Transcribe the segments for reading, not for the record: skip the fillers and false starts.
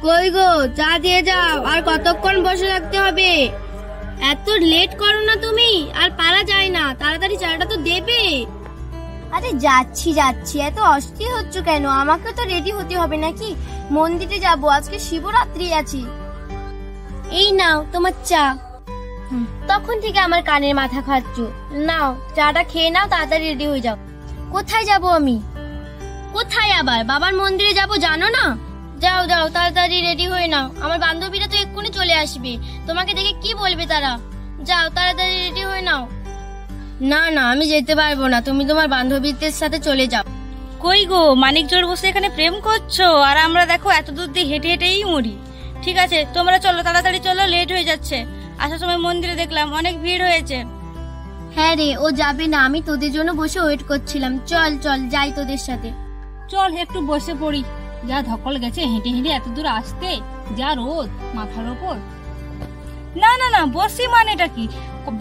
কই গো, চা দিয়ে যাও। আর কতক্ষণ বসে থাকতে হবে? এত লেট করো না তুমি, আর পারা যায় না। তাড়াতাড়ি চাটা তো দেবে। আরে যাচ্ছি যাচ্ছি, এত অস্থির হচ্ছ কেন? আমাকে তো রেডি হতে হবে নাকি? মন্দিরে যাব, আজকে শিবরাত্রি আছে। এই নাও তোমার চা। তখন থেকে আমার কানের মাথা খাচ্ছ। নাও চাটা খেয়ে নাও, তাড়াতাড়ি রেডি হয়ে যাও। কোথায় যাব আমি? কোথায় আবার? বাবার মন্দিরে যাব, জানো না? যাও যাও, তাড়াতাড়ি রেডি হয়ে নাও। আমার বান্ধবীরা তো এক্ষুনি চলে আসবে, তোমাকে দেখে কি বলবে তারা। যাও তাড়াতাড়ি রেডি হয়ে নাও। না না, আমি যেতে পারবো না, তুমি তোমার বান্ধবীদের সাথে চলে যাও। কই গো, মানিক জোর বসে এখানে প্রেম করছো, আর আমরা দেখো এত দূর দিয়ে হেঁটে হেঁটেই মরি। ঠিক আছে, তোমরা চলো, তাড়াতাড়ি চলো, লেট হয়ে যাচ্ছে। আসার সময় মন্দিরে দেখলাম অনেক ভিড় হয়েছে। হ্যাঁ রে, ও যাবে না, আমি তোদের জন্য বসে ওয়েট করছিলাম। চল চল যাই তোদের সাথে। চল একটু বসে পড়ি, যা ধকল গেছে হেঁটে হেঁটে এত দূর আসতে, যা রোদ মাথার ওপর। না না না, বসি মানেটা কি?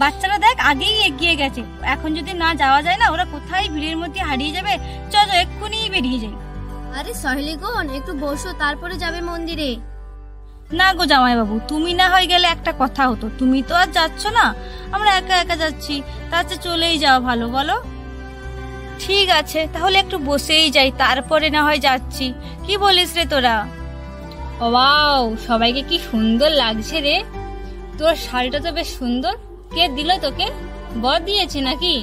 বাচ্চারা দেখ আগেই এগিয়ে গেছে, এখন যদি না যাওয়া যায় না, ওরা কোথায় ভিড়ের মধ্যে হারিয়ে যাবে। চলো এক্ষুনি বেরিয়ে যাই। আরে সহেলিগণ, একটু বসো, তারপরে যাবে মন্দিরে। না গো জামাই বাবু, তুমি না হয়ে গেলে একটা কথা হতো। তুমি তো আর যাচ্ছ না, আমরা একা একা যাচ্ছি, তার চেয়ে চলেই যাওয়া ভালো, বলো? ঠিক আছে, তাহলে একটু বসেই যাই, তারপরে না হয় যাচ্ছি। কি বলিস রে তোরা? ওয়াও, সবাইকে কি সুন্দর লাগছে রে। তোর শাড়িটা তো বেশ সুন্দর। কে দিল তোকে? বর দিয়েছে নাকি?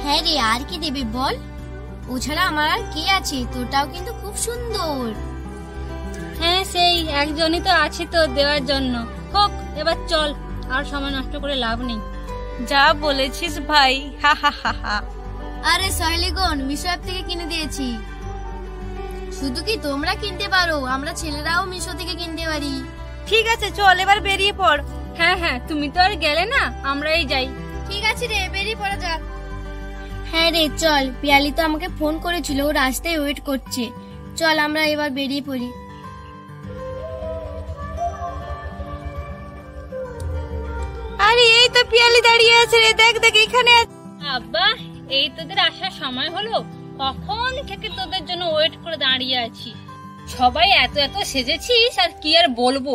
হ্যাঁ রে, আর কি দেবে বল? ও ছাড়া আমার আর কে আছে? তোরটাও কিন্তু খুব সুন্দর। হ্যাঁ, সেই একজনই তো আছে তোর দেওয়ার জন্য। হোক, এবার চল, আর সময় নষ্ট করে লাভ নেই। যা বলেছিস ভাই, হা হা হা হা। আরে সহেলিগণ, মিশো অ্যাপ থেকে কিনে দিয়েছি। শুধু কি তোমরা কিনতে পারো, আমরা ছেলেরাও মিশো থেকে কিনতে পারি। ঠিক আছে, চল এবার বেরিয়ে পড়। হ্যাঁ হ্যাঁ, তুমি তো আর গেলে না, আমরাই যাই। ঠিক আছে রে, বেরিয়ে পড়া যাক। হ্যাঁ রে চল, পিয়ালি তো আমাকে ফোন করেছিল, ও রাস্তায় ওয়েট করছে। চল আমরা এবার বেরিয়ে পড়ি। আরে এই তো পিয়ালি দাঁড়িয়ে আছে রে, দেখ দেখ এখানে। আব্বা, এই তোদের আসার সময় হলো? কখন থেকে তোদের জন্য ওয়েট করে দাঁড়িয়ে আছি। সবাই এত এত সেজেছিস, আর কি আর বলবো।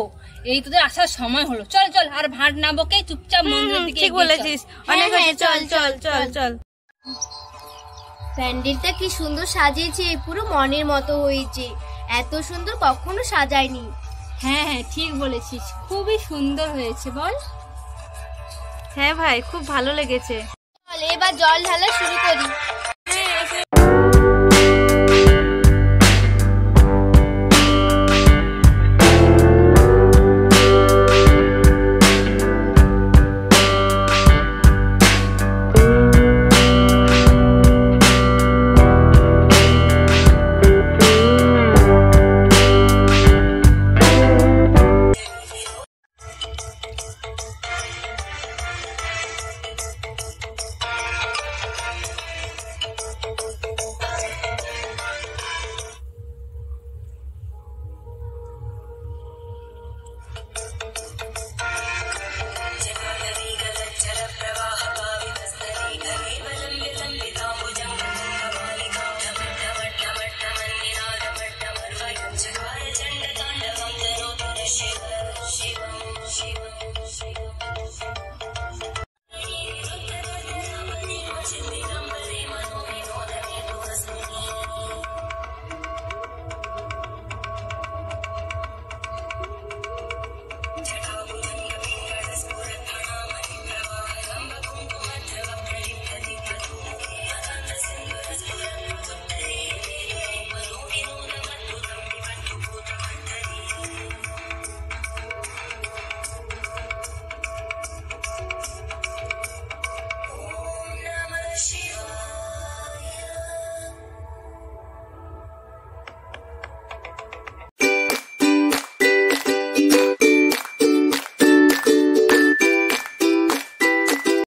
এই তোদের আসার সময় হলো, চল চল, আর ভাট না বকে চুপচাপ মন্দিরের দিকে। ঠিক বলেছিস, অনেক হয়েছে, চল চল চল চল। প্যান্ডেলটা কি সুন্দর সাজিয়েছে, পুরো মনের মতো হয়েছে। এত সুন্দর কখনো সাজায়নি। হ্যাঁ হ্যাঁ, ঠিক বলেছিস, খুবই সুন্দর হয়েছে বল। হ্যাঁ ভাই, খুব ভালো লেগেছে। চল এবার জল ঢালা শুরু করি।